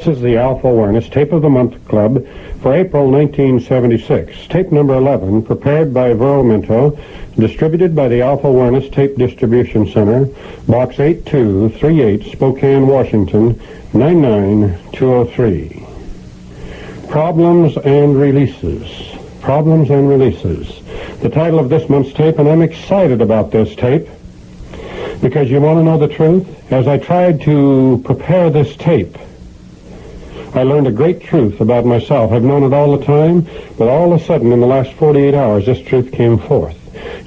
This is the Alpha Awareness Tape of the Month Club for April 1976. Tape number 11, prepared by Vero Minto, distributed by the Alpha Awareness Tape Distribution Center, Box 8238, Spokane, Washington, 99203. Problems and Releases. Problems and Releases. The title of this month's tape, and I'm excited about this tape because you want to know the truth? As I tried to prepare this tape, I learned a great truth about myself. I've known it all the time, but all of a sudden in the last 48 hours, this truth came forth.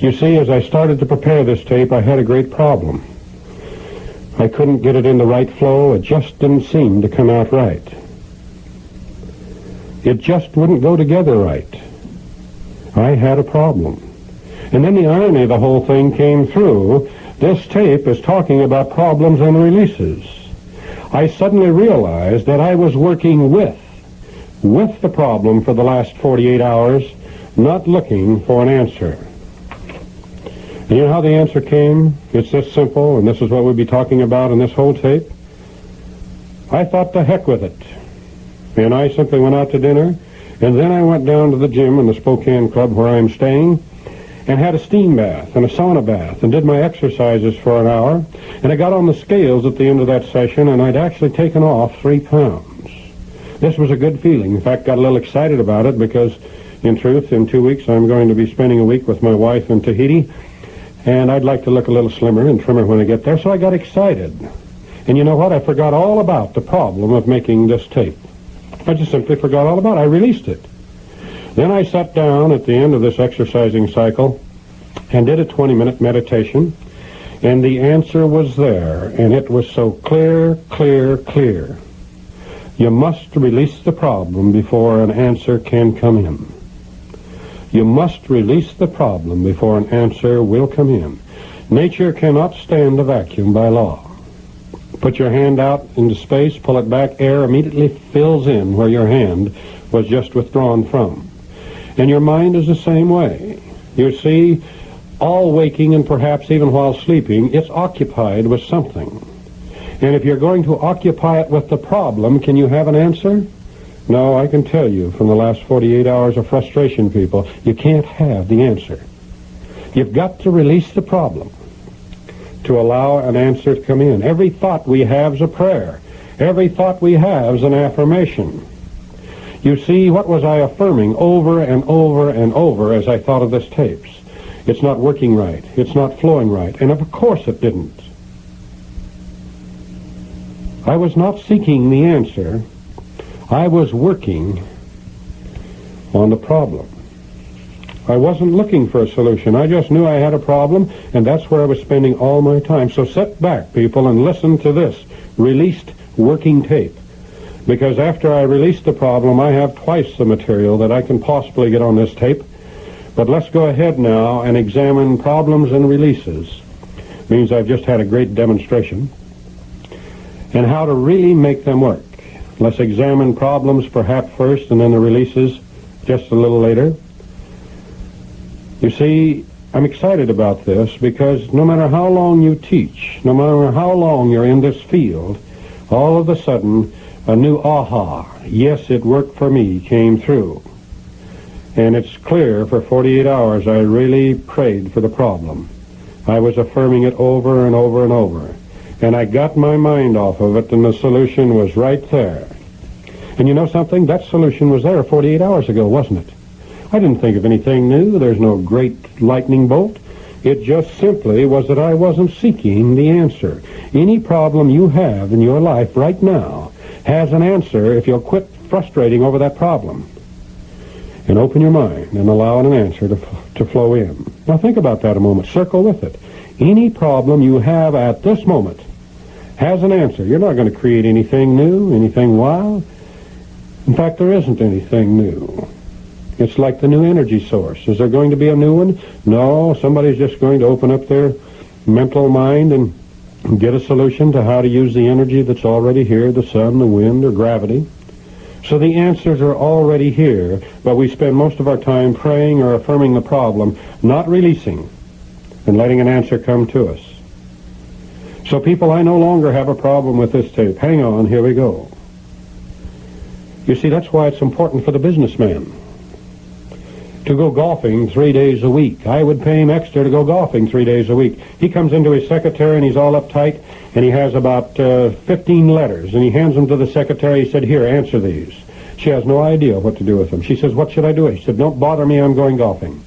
You see, as I started to prepare this tape, I had a great problem. I couldn't get it in the right flow. It just didn't seem to come out right. It just wouldn't go together right. I had a problem. And then the irony of the whole thing came through. This tape is talking about problems and releases. I suddenly realized that I was working with the problem for the last 48 hours, not looking for an answer. And you know how the answer came? It's this simple, and this is what we'll be talking about in this whole tape. I thought, to heck with it. And I simply went out to dinner, and then I went down to the gym in the Spokane Club where I'm staying, and had a steam bath and a sauna bath and did my exercises for an hour. And I got on the scales at the end of that session, and I'd actually taken off 3 pounds. This was a good feeling. In fact, got a little excited about it because, in truth, in 2 weeks I'm going to be spending a week with my wife in Tahiti, and I'd like to look a little slimmer and trimmer when I get there, so I got excited. And you know what? I forgot all about the problem of making this tape. I just simply forgot all about it. I released it. Then I sat down at the end of this exercising cycle and did a 20-minute meditation, and the answer was there, and it was so clear, clear, clear. You must release the problem before an answer can come in. You must release the problem before an answer will come in. Nature cannot stand a vacuum by law. Put your hand out into space, pull it back, air immediately fills in where your hand was just withdrawn from. And your mind is the same way. You see, all waking and perhaps even while sleeping, it's occupied with something. And if you're going to occupy it with the problem, can you have an answer? No, I can tell you from the last 48 hours of frustration, people, you can't have the answer. You've got to release the problem to allow an answer to come in. Every thought we have is a prayer. Every thought we have is an affirmation. You see, what was I affirming over and over and over as I thought of this tapes? It's not working right. It's not flowing right. And of course it didn't. I was not seeking the answer. I was working on the problem. I wasn't looking for a solution. I just knew I had a problem, and that's where I was spending all my time. So sit back, people, and listen to this released working tape. Because after I release the problem, I have twice the material that I can possibly get on this tape. But let's go ahead now and examine problems and releases. Means I've just had a great demonstration. And how to really make them work. Let's examine problems perhaps first and then the releases just a little later. You see, I'm excited about this because no matter how long you teach, no matter how long you're in this field, all of a sudden a new aha, yes, it worked for me, came through. And it's clear for 48 hours I really prayed for the problem. I was affirming it over and over and over. And I got my mind off of it, and the solution was right there. And you know something? That solution was there 48 hours ago, wasn't it? I didn't think of anything new. There's no great lightning bolt. It just simply was that I wasn't seeking the answer. Any problem you have in your life right now has an answer if you'll quit frustrating over that problem and open your mind and allow an answer to flow in. Now think about that a moment. Circle with it. Any problem you have at this moment has an answer. You're not going to create anything new, anything wild. In fact, there isn't anything new. It's like the new energy source. Is there going to be a new one? No, somebody's just going to open up their mental mind and get a solution to how to use the energy that's already here, the sun, the wind, or gravity. So the answers are already here, but we spend most of our time praying or affirming the problem, not releasing and letting an answer come to us. So people, I no longer have a problem with this tape. Hang on, here we go. You see, that's why it's important for the businessman to go golfing 3 days a week. I would pay him extra to go golfing 3 days a week. He comes into his secretary and he's all uptight, and he has about 15 letters, and he hands them to the secretary. He said, "Here, answer these." She has no idea what to do with them. She says, "What should I do?" He said, "Don't bother me, I'm going golfing.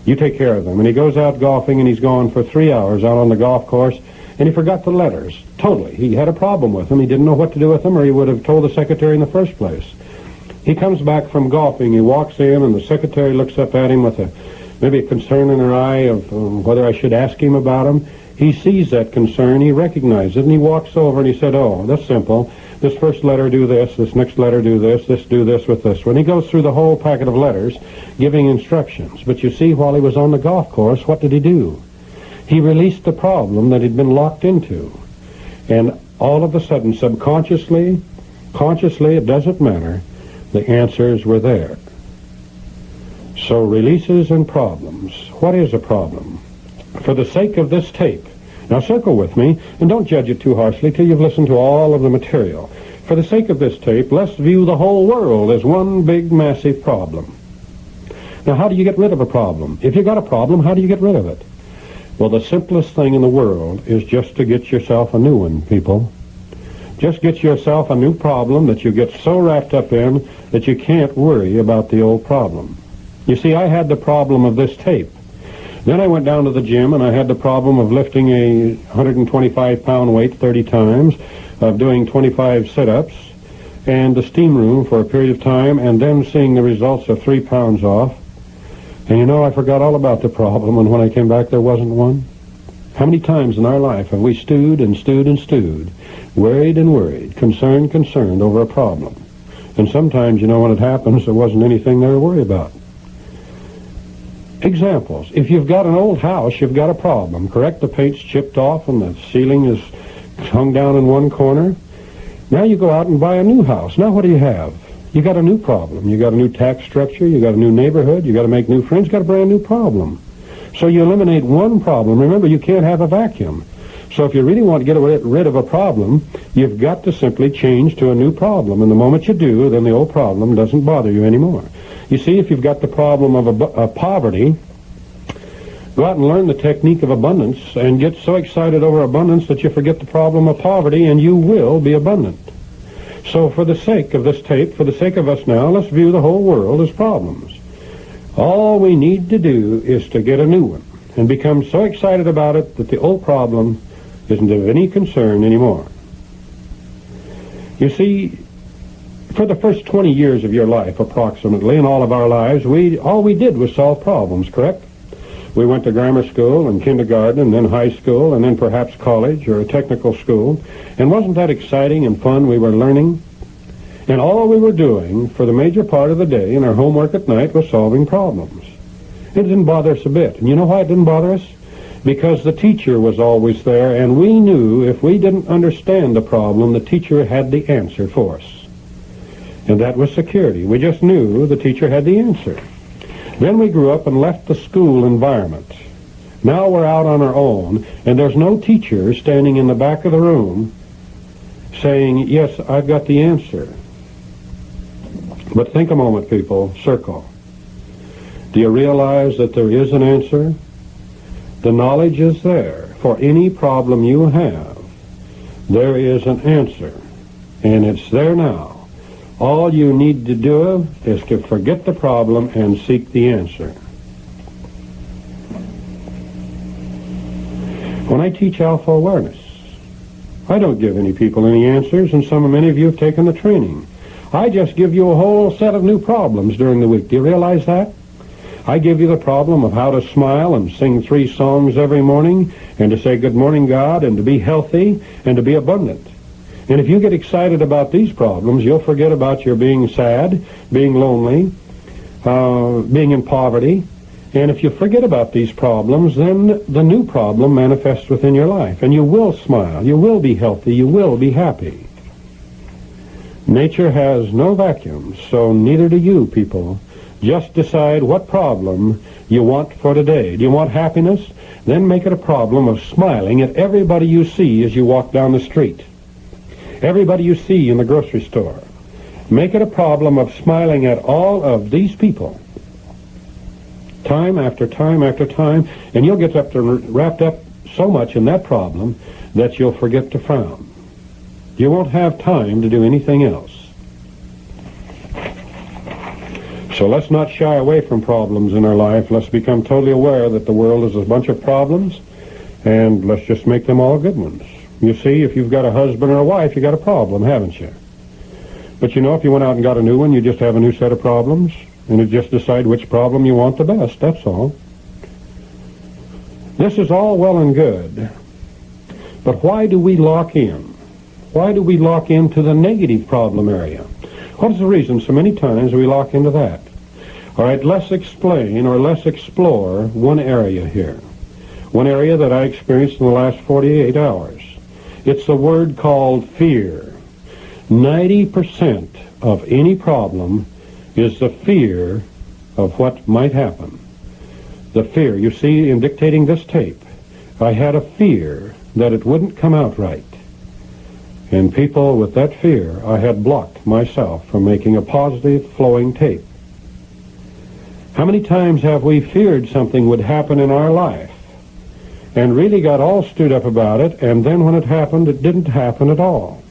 You take care of them." And he goes out golfing, and he's gone for 3 hours out on the golf course, and he forgot the letters totally. He had a problem with them. He didn't know what to do with them, or he would have told the secretary in the first place. He comes back from golfing, he walks in, and the secretary looks up at him with maybe a concern in her eye of whether I should ask him about them. He sees that concern, he recognizes it, and he walks over and he said, "Oh, that's simple. This first letter do this, this next letter do this do this with this one." He goes through the whole packet of letters, giving instructions. But you see, while he was on the golf course, what did he do? He released the problem that he'd been locked into. And all of a sudden, subconsciously, consciously, it doesn't matter, the answers were there. So releases and problems. What is a problem? For the sake of this tape, now circle with me, and don't judge it too harshly till you've listened to all of the material. For the sake of this tape, let's view the whole world as one big, massive problem. Now, how do you get rid of a problem? If you got a problem, how do you get rid of it? Well, the simplest thing in the world is just to get yourself a new one, people. Just get yourself a new problem that you get so wrapped up in that you can't worry about the old problem. You see, I had the problem of this tape. Then I went down to the gym, and I had the problem of lifting a 125-pound weight 30 times, of doing 25 sit-ups, and the steam room for a period of time, and then seeing the results of 3 pounds off. And you know, I forgot all about the problem, and when I came back, there wasn't one. How many times in our life have we stewed and stewed and stewed, worried and worried, concerned over a problem? And sometimes, you know, when it happens, there wasn't anything there to worry about. Examples. If you've got an old house, you've got a problem, correct? The paint's chipped off and the ceiling is hung down in one corner. Now you go out and buy a new house. Now what do you have? You got a new problem. You got a new tax structure. You got a new neighborhood. You got to make new friends. You got a brand new problem. So you eliminate one problem. Remember, you can't have a vacuum. So if you really want to get rid of a problem, you've got to simply change to a new problem. And the moment you do, then the old problem doesn't bother you anymore. You see, if you've got the problem of poverty, go out and learn the technique of abundance and get so excited over abundance that you forget the problem of poverty, and you will be abundant. So for the sake of this tape, for the sake of us now, let's view the whole world as problems. All we need to do is to get a new one and become so excited about it that the old problem isn't of any concern anymore. You see, for the first 20 years of your life, approximately, in all of our lives, all we did was solve problems, correct? We went to grammar school and kindergarten and then high school and then perhaps college or a technical school. And wasn't that exciting and fun? We were learning. And all we were doing for the major part of the day and our homework at night was solving problems. It didn't bother us a bit. And you know why it didn't bother us? Because the teacher was always there, and we knew if we didn't understand the problem, the teacher had the answer for us. And that was security. We just knew the teacher had the answer. Then we grew up and left the school environment. Now we're out on our own, and there's no teacher standing in the back of the room saying, "Yes, I've got the answer." But think a moment, people. Circle. Do you realize that there is an answer? The knowledge is there. For any problem you have, there is an answer. And it's there now. All you need to do is to forget the problem and seek the answer. When I teach Alpha Awareness, I don't give any people any answers, and many of you have taken the training. I just give you a whole set of new problems during the week. Do you realize that? I give you the problem of how to smile and sing 3 songs every morning, and to say good morning, God, and to be healthy, and to be abundant. And if you get excited about these problems, you'll forget about your being sad, being lonely, being in poverty. And if you forget about these problems, then the new problem manifests within your life. And you will smile, you will be healthy, you will be happy. Nature has no vacuums, so neither do you, people. Just decide what problem you want for today. Do you want happiness? Then make it a problem of smiling at everybody you see as you walk down the street. Everybody you see in the grocery store. Make it a problem of smiling at all of these people, time after time after time, and you'll get wrapped up so much in that problem that you'll forget to frown. You won't have time to do anything else. So let's not shy away from problems in our life. Let's become totally aware that the world is a bunch of problems, and let's just make them all good ones. You see, if you've got a husband or a wife, you got a problem, haven't you? But you know, if you went out and got a new one, you just have a new set of problems, and you just decide which problem you want the best, that's all. This is all well and good, but why do we lock in? Why do we lock into the negative problem area? What is the reason so many times we lock into that? All right, let's explain or let's explore one area here. One area that I experienced in the last 48 hours. It's the word called fear. 90% of any problem is the fear of what might happen. The fear. You see, in dictating this tape, I had a fear that it wouldn't come out right. And people, with that fear, I had blocked myself from making a positive, flowing tape. How many times have we feared something would happen in our life and really got all stewed up about it, and then when it happened, it didn't happen at all?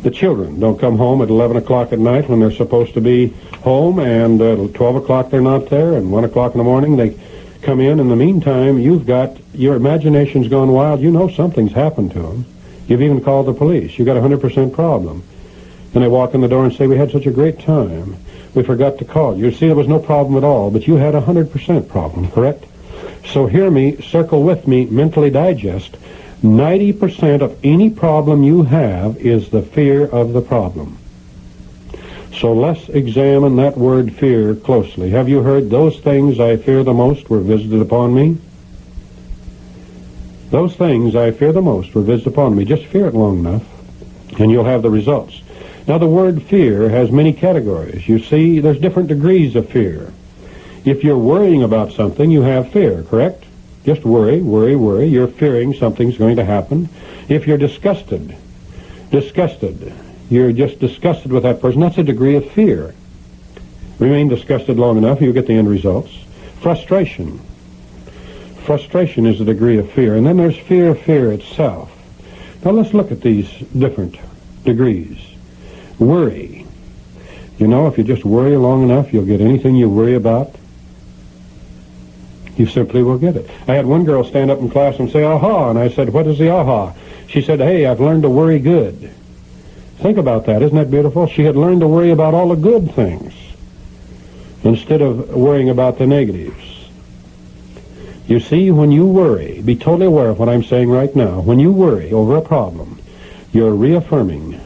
The children don't come home at 11 o'clock at night when they're supposed to be home, and at 12 o'clock they're not there, and 1 o'clock in the morning they come in. In the meantime, your imagination's gone wild. You know something's happened to them. You've even called the police. You've got a 100% problem. And they walk in the door and say, we had such a great time. We forgot to call. You see, there was no problem at all, but you had a 100% problem, correct? So hear me, circle with me, mentally digest. 90% of any problem you have is the fear of the problem. So let's examine that word fear closely. Have you heard those things I fear the most were visited upon me? Those things I fear the most were visited upon me. Just fear it long enough, and you'll have the results. Now, the word fear has many categories. You see, there's different degrees of fear. If you're worrying about something, you have fear, correct? Just worry, worry, worry. You're fearing something's going to happen. If you're disgusted, you're just disgusted with that person, that's a degree of fear. Remain disgusted long enough, you'll get the end results. Frustration. Frustration is a degree of fear. And then there's fear itself. Now let's look at these different degrees. Worry. You know, if you just worry long enough, you'll get anything you worry about. You simply will get it. I had one girl stand up in class and say, aha, and I said, what is the aha? She said, hey, I've learned to worry good. Think about that. Isn't that beautiful? She had learned to worry about all the good things instead of worrying about the negatives. You see, when you worry, be totally aware of what I'm saying right now. When you worry over a problem, you're reaffirming.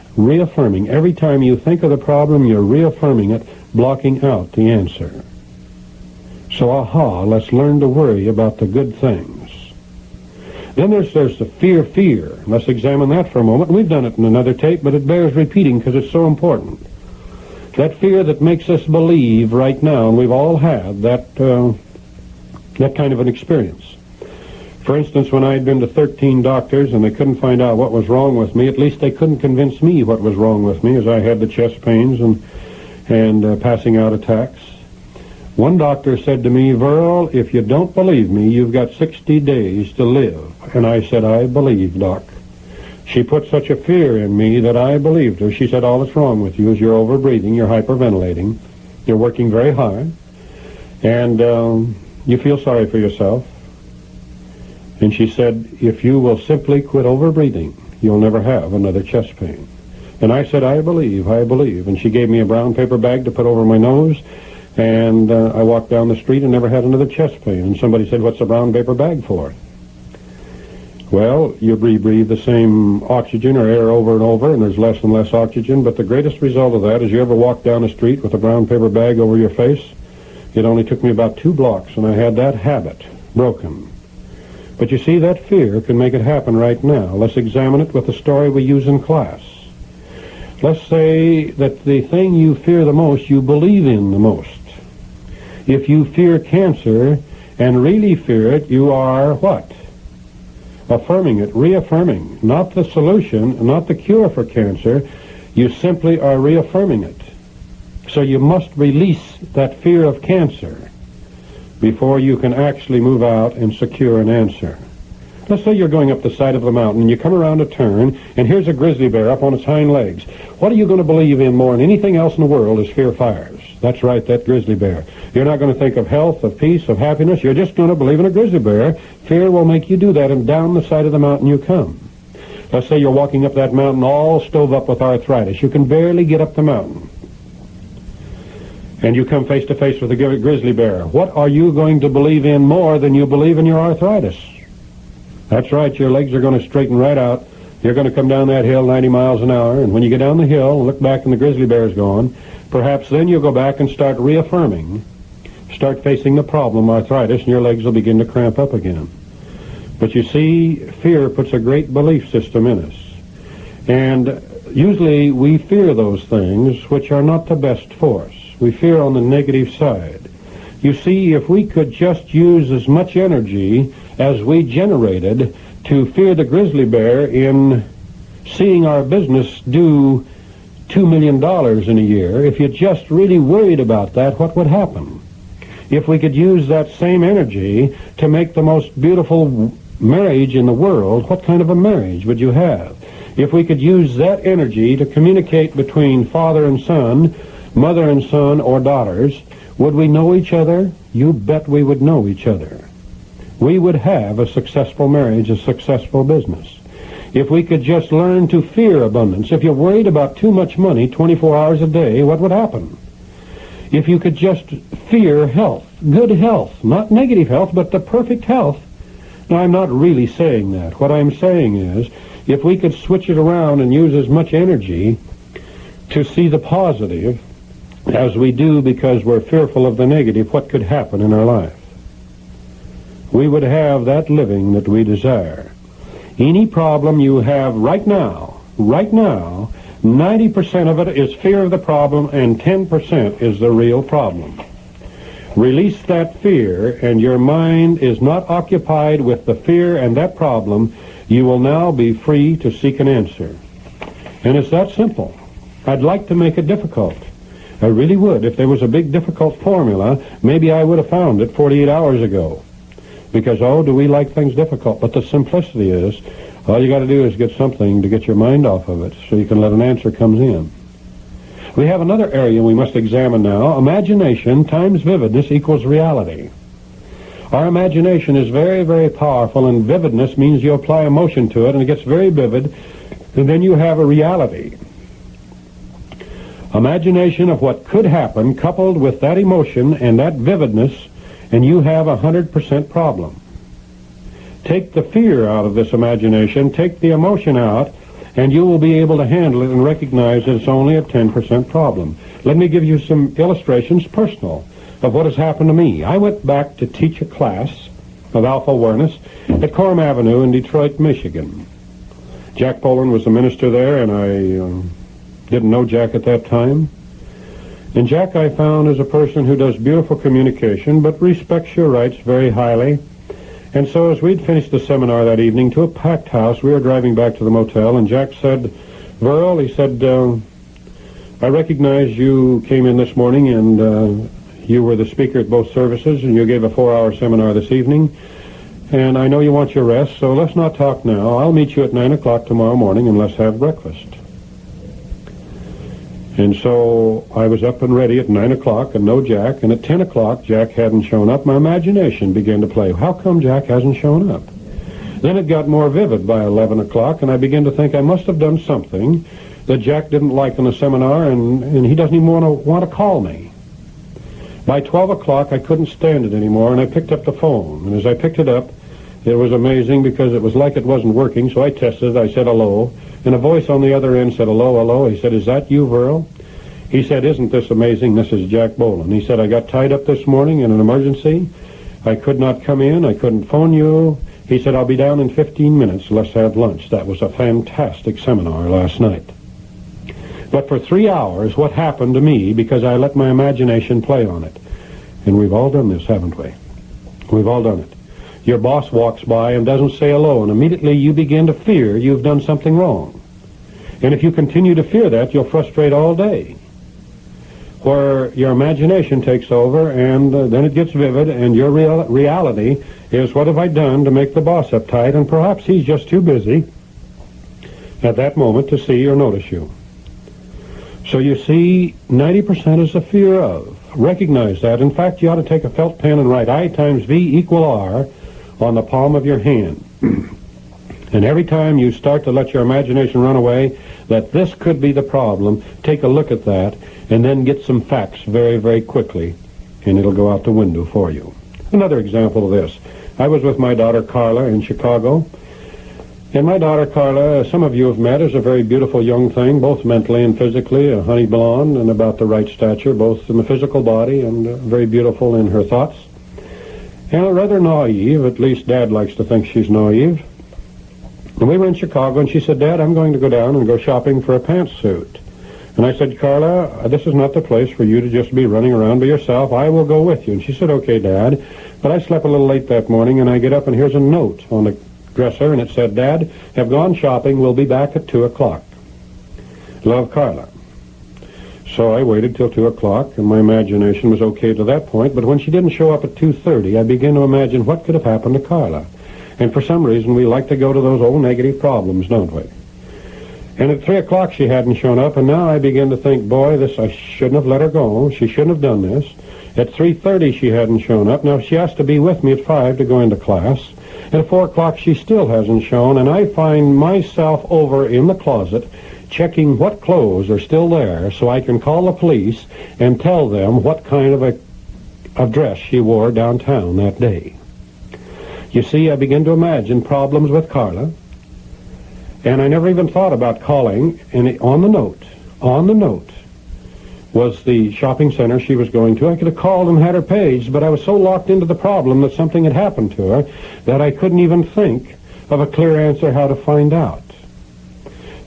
Every time you think of the problem, you're reaffirming it, blocking out the answer. So, aha, let's learn to worry about the good things. Then there's the fear. Let's examine that for a moment. We've done it in another tape, but it bears repeating because it's so important. That fear that makes us believe right now, and we've all had that kind of an experience. For instance, when I had been to 13 doctors and they couldn't find out what was wrong with me, at least they couldn't convince me what was wrong with me, as I had the chest pains and passing out attacks. One doctor said to me, Verl, if you don't believe me, you've got 60 days to live. And I said, I believe, Doc. She put such a fear in me that I believed her. She said, all that's wrong with you is you're overbreathing, you're hyperventilating, you're working very hard, and you feel sorry for yourself. And she said, if you will simply quit overbreathing, you'll never have another chest pain. And I said, I believe. And she gave me a brown paper bag to put over my nose, and I walked down the street and never had another chest pain. And somebody said, what's a brown paper bag for? Well, you breathe the same oxygen or air over and over, and there's less and less oxygen, but the greatest result of that is you ever walk down the street with a brown paper bag over your face? It only took me about 2 blocks, and I had that habit broken. But you see, that fear can make it happen right now. Let's examine it with the story we use in class. Let's say that the thing you fear the most, you believe in the most. If you fear cancer and really fear it, you are what? Affirming it, reaffirming. Not the solution, not the cure for cancer. You simply are reaffirming it. So you must release that fear of cancer before you can actually move out and secure an answer. Let's say you're going up the side of the mountain and you come around a turn and here's a grizzly bear up on its hind legs. What are you going to believe in more than anything else in the world is fear fires? That's right, that grizzly bear. You're not going to think of health, of peace, of happiness. You're just going to believe in a grizzly bear. Fear will make you do that, and down the side of the mountain you come. Let's say you're walking up that mountain all stove up with arthritis. You can barely get up the mountain. And you come face to face with a grizzly bear. What are you going to believe in more than you believe in your arthritis? That's right, your legs are going to straighten right out. You're going to come down that hill 90 miles an hour, and when you get down the hill and look back and the grizzly bear's gone, perhaps then you'll go back and start reaffirming, start facing the problem, arthritis, and your legs will begin to cramp up again. But you see, fear puts a great belief system in us. And usually we fear those things which are not the best for us. We fear on the negative side. You see, if we could just use as much energy as we generated to fear the grizzly bear in seeing our business do $2 million in a year, if you just really worried about that, what would happen? If we could use that same energy to make the most beautiful marriage in the world, what kind of a marriage would you have? If we could use that energy to communicate between father and son, mother and son, or daughters, would we know each other? You bet we would know each other. We would have a successful marriage, a successful business. If we could just learn to fear abundance. If you're worried about too much money 24 hours a day, what would happen? If you could just fear health, good health, not negative health, but the perfect health. Now, I'm not really saying that. What I'm saying is, if we could switch it around and use as much energy to see the positive as we do because we're fearful of the negative, what could happen in our life? We would have that living that we desire. Any problem you have right now, 90% of it is fear of the problem and 10% is the real problem. Release that fear and your mind is not occupied with the fear and that problem. You will now be free to seek an answer. And it's that simple. I'd like to make it difficult. I really would. If there was a big difficult formula, maybe I would have found it 48 hours ago. Because, oh, do we like things difficult? But the simplicity is, all you got to do is get something to get your mind off of it so you can let an answer come in. We have another area we must examine now. Imagination times vividness equals reality. Our imagination is very, very powerful, and vividness means you apply emotion to it, and it gets very vivid, and then you have a reality. Imagination of what could happen coupled with that emotion and that vividness, and you have a 100% problem. Take the fear out of this imagination, take the emotion out, and you will be able to handle it and recognize that it's only a 10% problem. Let me give you some illustrations, personal, of what has happened to me. I went back to teach a class of Alpha Awareness at Coram Avenue in Detroit, Michigan. Jack Boland was the minister there, and I didn't know Jack at that time. And Jack, I found, is a person who does beautiful communication, but respects your rights very highly. And so as we'd finished the seminar that evening to a packed house, we were driving back to the motel, and Jack said, Verl, he said, I recognize you came in this morning, and you were the speaker at both services, and you gave a 4-hour seminar this evening. And I know you want your rest, so let's not talk now. I'll meet you at 9 o'clock tomorrow morning, and let's have breakfast. And so I was up and ready at 9 o'clock and no Jack, and at 10 o'clock Jack hadn't shown up. My imagination began to play. How come Jack hasn't shown up? Then it got more vivid by 11 o'clock, and I began to think I must have done something that Jack didn't like in the seminar, and he doesn't even want to call me. By 12 o'clock I couldn't stand it anymore, and I picked up the phone. And as I picked it up, it was amazing because it was like it wasn't working, so I tested it. I said hello. And a voice on the other end said, hello, hello. He said, is that you, Verl? He said, isn't this amazing? This is Jack Boland. He said, I got tied up this morning in an emergency. I could not come in. I couldn't phone you. He said, I'll be down in 15 minutes. Let's have lunch. That was a fantastic seminar last night. But for 3 hours, what happened to me, because I let my imagination play on it. And we've all done this, haven't we? We've all done it. Your boss walks by and doesn't say hello, and immediately you begin to fear you've done something wrong. And if you continue to fear that, you'll frustrate all day. Where your imagination takes over, and then it gets vivid, and your reality is, what have I done to make the boss uptight? And perhaps he's just too busy at that moment to see or notice you. So you see, 90% is the fear of. Recognize that. In fact, you ought to take a felt pen and write I times V equal R on the palm of your hand. And every time you start to let your imagination run away, that this could be the problem, take a look at that, and then get some facts very, very quickly, and it'll go out the window for you. Another example of this. I was with my daughter Carla in Chicago, and my daughter Carla, some of you have met, is a very beautiful young thing, both mentally and physically, a honey blonde and about the right stature, both in the physical body and very beautiful in her thoughts. And rather naive, at least Dad likes to think she's naive. And we were in Chicago, and she said, Dad, I'm going to go down and go shopping for a pantsuit. And I said, Carla, this is not the place for you to just be running around by yourself. I will go with you. And she said, okay, Dad. But I slept a little late that morning, and I get up, and here's a note on the dresser, and it said, Dad, have gone shopping. We'll be back at 2 o'clock. Love, Carla. So I waited till 2 o'clock, and my imagination was okay to that point. But when she didn't show up at 2:30, I began to imagine what could have happened to Carla. And for some reason, we like to go to those old negative problems, don't we? And at 3 o'clock, she hadn't shown up, and now I begin to think, boy, I shouldn't have let her go. She shouldn't have done this. At 3:30, she hadn't shown up. Now, she has to be with me at 5 to go into class. And at 4 o'clock, she still hasn't shown, and I find myself over in the closet checking what clothes are still there so I can call the police and tell them what kind of a dress she wore downtown that day. You see, I begin to imagine problems with Carla, and I never even thought about calling, and on the note was the shopping center she was going to. I could have called and had her paged, but I was so locked into the problem that something had happened to her that I couldn't even think of a clear answer how to find out.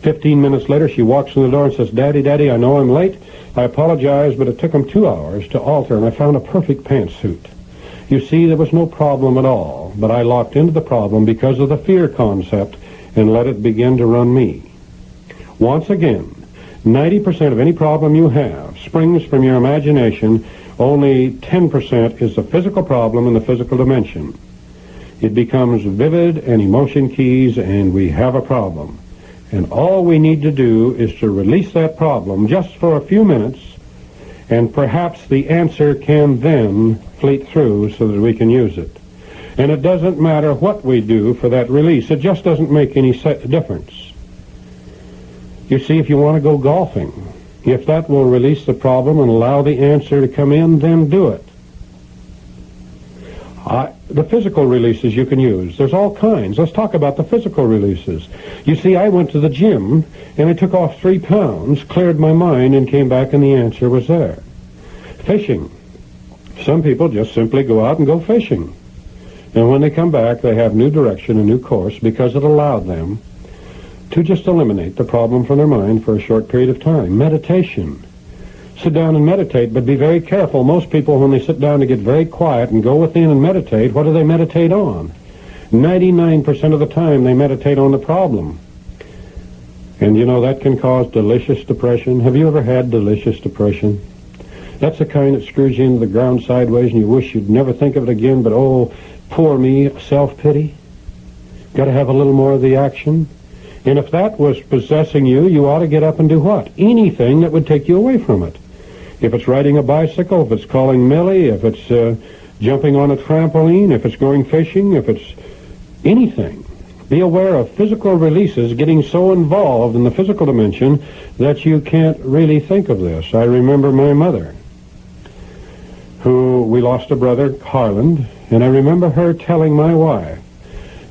15 minutes later, she walks in the door and says, Daddy, I know I'm late. I apologize, but it took them 2 hours to alter, and I found a perfect pantsuit. You see, there was no problem at all, but I locked into the problem because of the fear concept and let it begin to run me. Once again, 90% of any problem you have springs from your imagination. Only 10% is the physical problem in the physical dimension. It becomes vivid and emotion keys, and we have a problem. And all we need to do is to release that problem just for a few minutes, and perhaps the answer can then fleet through so that we can use it. And it doesn't matter what we do for that release. It just doesn't make any difference. You see, if you want to go golfing, if that will release the problem and allow the answer to come in, then do it. The physical releases you can use, there's all kinds. Let's talk about the physical releases. You see, I went to the gym, and I took off 3 pounds, cleared my mind, and came back, and the answer was there. Fishing. Some people just simply go out and go fishing. And when they come back, they have new direction, a new course, because it allowed them to just eliminate the problem from their mind for a short period of time. Meditation. Sit down and meditate, but be very careful. Most people, when they sit down to get very quiet and go within and meditate, what do they meditate on? 99% of the time, they meditate on the problem. And you know, that can cause delicious depression. Have you ever had delicious depression? That's the kind that screws you into the ground sideways, and you wish you'd never think of it again, but oh, poor me, self-pity. Got to have a little more of the action. And if that was possessing you, you ought to get up and do what? Anything that would take you away from it. If it's riding a bicycle, if it's calling Millie, if it's jumping on a trampoline, if it's going fishing, if it's anything. Be aware of physical releases getting so involved in the physical dimension that you can't really think of this. I remember my mother, who we lost a brother, Harland, and I remember her telling my wife,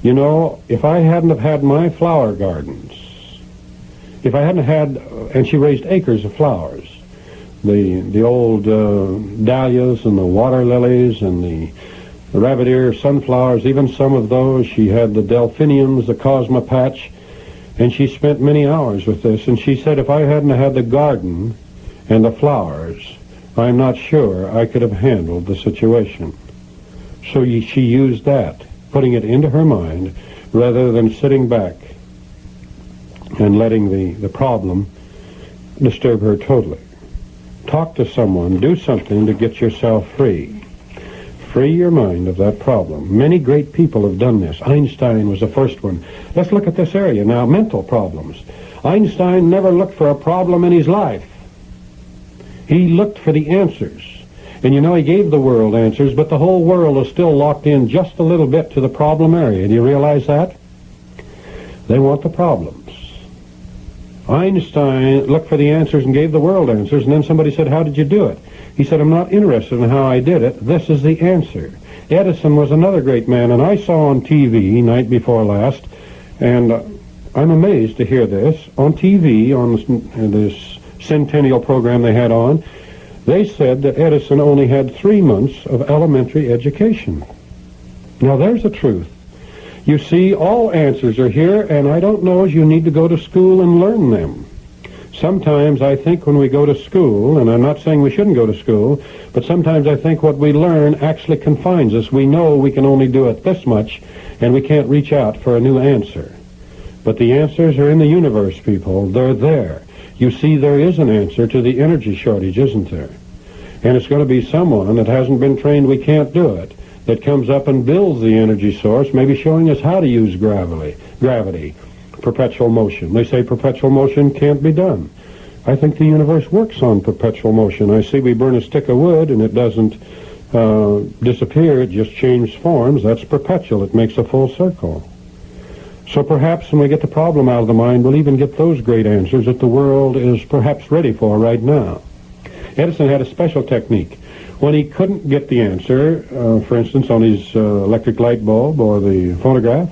you know, if I hadn't have had my flower gardens, if I hadn't had, and she raised acres of flowers, the old dahlias and the water lilies and the rabbit ear sunflowers, even some of those. She had the delphiniums, the cosmopatch, and she spent many hours with this. And she said, if I hadn't had the garden and the flowers, I'm not sure I could have handled the situation. So she used that, putting it into her mind, rather than sitting back and letting the problem disturb her totally. Talk to someone, do something to get yourself free. Free your mind of that problem. Many great people have done this. Einstein was the first one. Let's look at this area now, mental problems. Einstein never looked for a problem in his life. He looked for the answers. And you know, he gave the world answers, but the whole world is still locked in just a little bit to the problem area. Do you realize that? They want the problems. Einstein looked for the answers and gave the world answers, and then somebody said, how did you do it? He said, I'm not interested in how I did it. This is the answer. Edison was another great man, and I saw on TV night before last, and I'm amazed to hear this. On TV, on this centennial program they had on, they said that Edison only had 3 months of elementary education. Now there's the truth. You see, all answers are here, and I don't know as you need to go to school and learn them. Sometimes I think when we go to school, and I'm not saying we shouldn't go to school, but sometimes I think what we learn actually confines us. We know we can only do it this much, and we can't reach out for a new answer. But the answers are in the universe, people. They're there. You see, there is an answer to the energy shortage, isn't there? And it's going to be someone that hasn't been trained we can't do it, that comes up and builds the energy source, maybe showing us how to use gravity, perpetual motion. They say perpetual motion can't be done. I think the universe works on perpetual motion. I see we burn a stick of wood and it doesn't disappear, it just changes forms. That's perpetual. It makes a full circle. So perhaps when we get the problem out of the mind, we'll even get those great answers that the world is perhaps ready for right now. Edison had a special technique. When he couldn't get the answer, for instance, on his electric light bulb or the phonograph,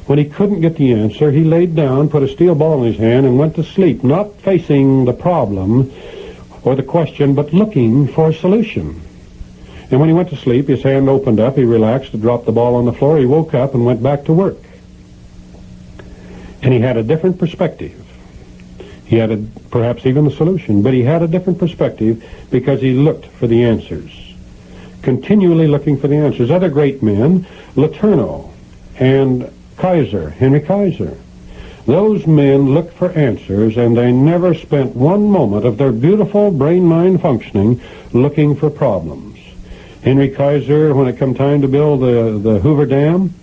when he couldn't get the answer, he laid down, put a steel ball in his hand, and went to sleep, not facing the problem or the question, but looking for a solution. And when he went to sleep, his hand opened up, he relaxed, dropped the ball on the floor, he woke up and went back to work. And he had a different perspective. He had perhaps even the solution, but he had a different perspective because he looked for the answers. Continually looking for the answers. Other great men, Letourneau and Kaiser, Henry Kaiser. Those men looked for answers, and they never spent one moment of their beautiful brain-mind functioning looking for problems. Henry Kaiser, when it come time to build the Hoover Dam,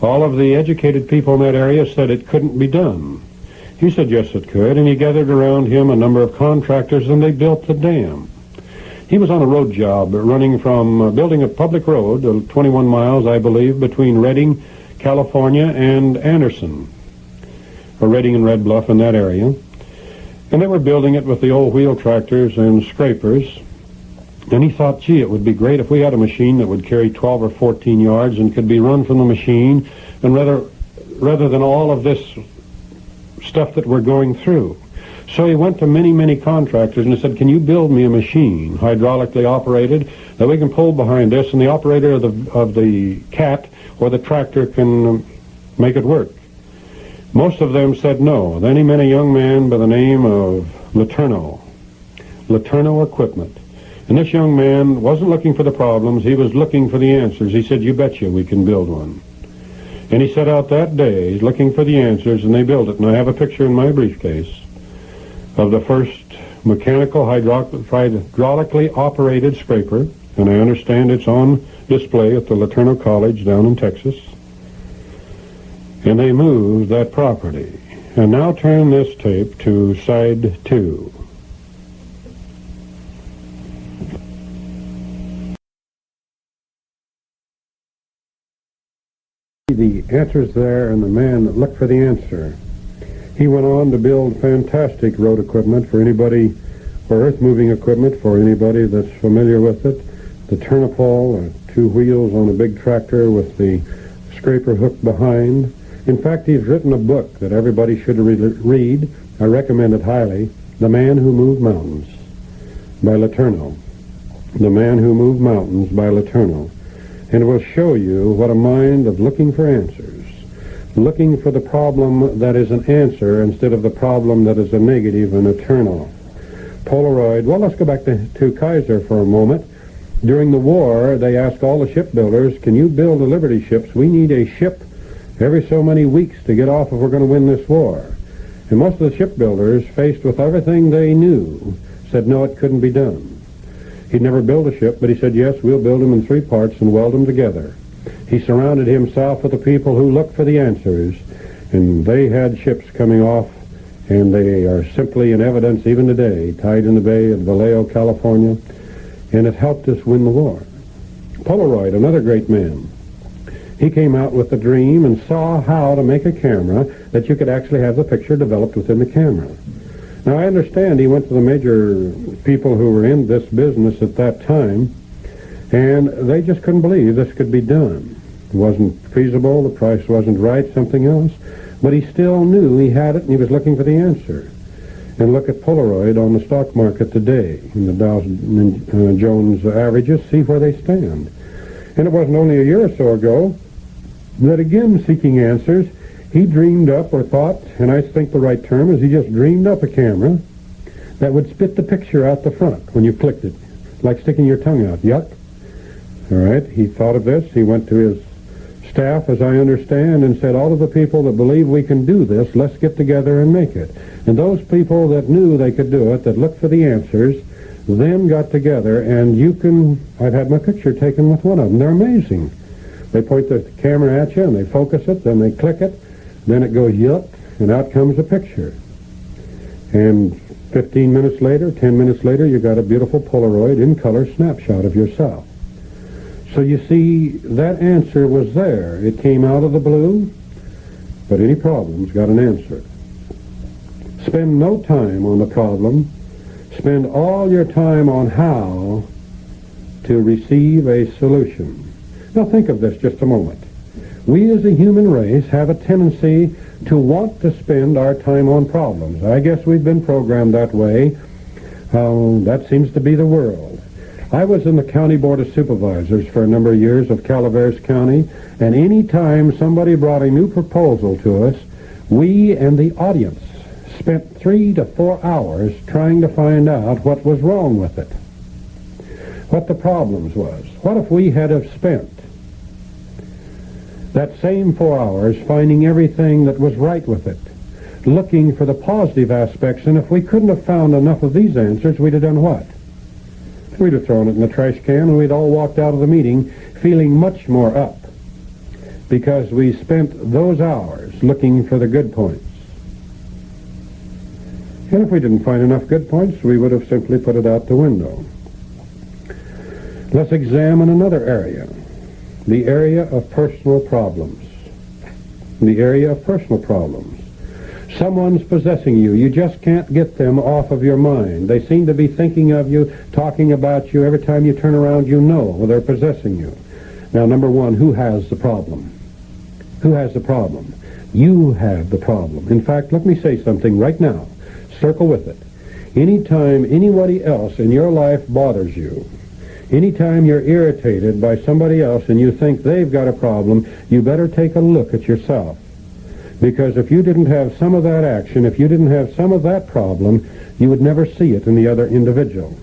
all of the educated people in that area said it couldn't be done. He said yes it could, and he gathered around him a number of contractors, and they built the dam. He was on a road job running from building a public road, 21 miles, I believe, between Redding, California, and Anderson, or Redding and Red Bluff in that area. And they were building it with the old wheel tractors and scrapers. And he thought, gee, it would be great if we had a machine that would carry 12 or 14 yards and could be run from the machine, and rather than all of this stuff that we're going through. So he went to many, many contractors and he said, can you build me a machine, hydraulically operated, that we can pull behind this, and the operator of the cat or the tractor can make it work? Most of them said no. Then he met a young man by the name of Letourneau Equipment. And this young man wasn't looking for the problems, he was looking for the answers. He said, you betcha we can build one. And he set out that day looking for the answers, and they built it. And I have a picture in my briefcase of the first mechanical hydraulically operated scraper, and I understand it's on display at the Letourneau College down in Texas. And they moved that property. And now turn this tape to side 2. The answer's there, and the man that looked for the answer. He went on to build fantastic road equipment for anybody, or earth-moving equipment for anybody that's familiar with it. The turnipole, 2 wheels on a big tractor with the scraper hooked behind. In fact, he's written a book that everybody should read. I recommend it highly. The Man Who Moved Mountains by Letourneau. The Man Who Moved Mountains by Letourneau. And it will show you what a mind of looking for answers, looking for the problem that is an answer instead of the problem that is a negative and eternal. Polaroid. Well, let's go back to Kaiser for a moment. During the war, they asked all the shipbuilders, can you build the Liberty ships? We need a ship every so many weeks to get off if we're going to win this war. And most of the shipbuilders, faced with everything they knew, said no, it couldn't be done. He'd never built a ship, but he said, yes, we'll build them in 3 parts and weld them together. He surrounded himself with the people who looked for the answers, and they had ships coming off, and they are simply in evidence even today, tied in the Bay of Vallejo, California, and it helped us win the war. Polaroid, another great man, he came out with the dream and saw how to make a camera that you could actually have the picture developed within the camera. Now, I understand he went to the major people who were in this business at that time, and they just couldn't believe this could be done. It wasn't feasible, the price wasn't right, something else, but he still knew he had it, and he was looking for the answer. And look at Polaroid on the stock market today, in the Dow Jones averages, see where they stand. And it wasn't only a year or so ago that, again, seeking answers, he dreamed up or thought, and I think the right term is he just dreamed up a camera that would spit the picture out the front when you clicked it, like sticking your tongue out. Yuck. All right, he thought of this. He went to his staff, as I understand, and said, all of the people that believe we can do this, let's get together and make it. And those people that knew they could do it, that looked for the answers, then got together, and I've had my picture taken with one of them. They're amazing. They point the camera at you, and they focus it, then they click it, then it goes yuck, and out comes a picture. And 15 minutes later, 10 minutes later, you got a beautiful Polaroid in color snapshot of yourself. So you see, that answer was there. It came out of the blue, but any problem's got an answer. Spend no time on the problem. Spend all your time on how to receive a solution. Now think of this just a moment. We as a human race have a tendency to want to spend our time on problems. I guess we've been programmed that way. That seems to be the world. I was in the County Board of Supervisors for a number of years of Calaveras County, and any time somebody brought a new proposal to us, we and the audience spent 3 to 4 hours trying to find out what was wrong with it, what the problems was. What if we had have spent that same 4 hours finding everything that was right with it, looking for the positive aspects, and if we couldn't have found enough of these answers, we'd have done what? We'd have thrown it in the trash can, and we'd all walked out of the meeting feeling much more up, because we spent those hours looking for the good points. And if we didn't find enough good points, we would have simply put it out the window. Let's examine another area. The area of personal problems. The area of personal problems. Someone's possessing you. You just can't get them off of your mind. They seem to be thinking of you, talking about you. Every time you turn around, you know they're possessing you. Now, number one, who has the problem? Who has the problem? You have the problem. In fact, let me say something right now. Circle with it. Anytime anybody else in your life bothers you, anytime you're irritated by somebody else and you think they've got a problem, you better take a look at yourself. Because if you didn't have some of that action, if you didn't have some of that problem, you would never see it in the other individual.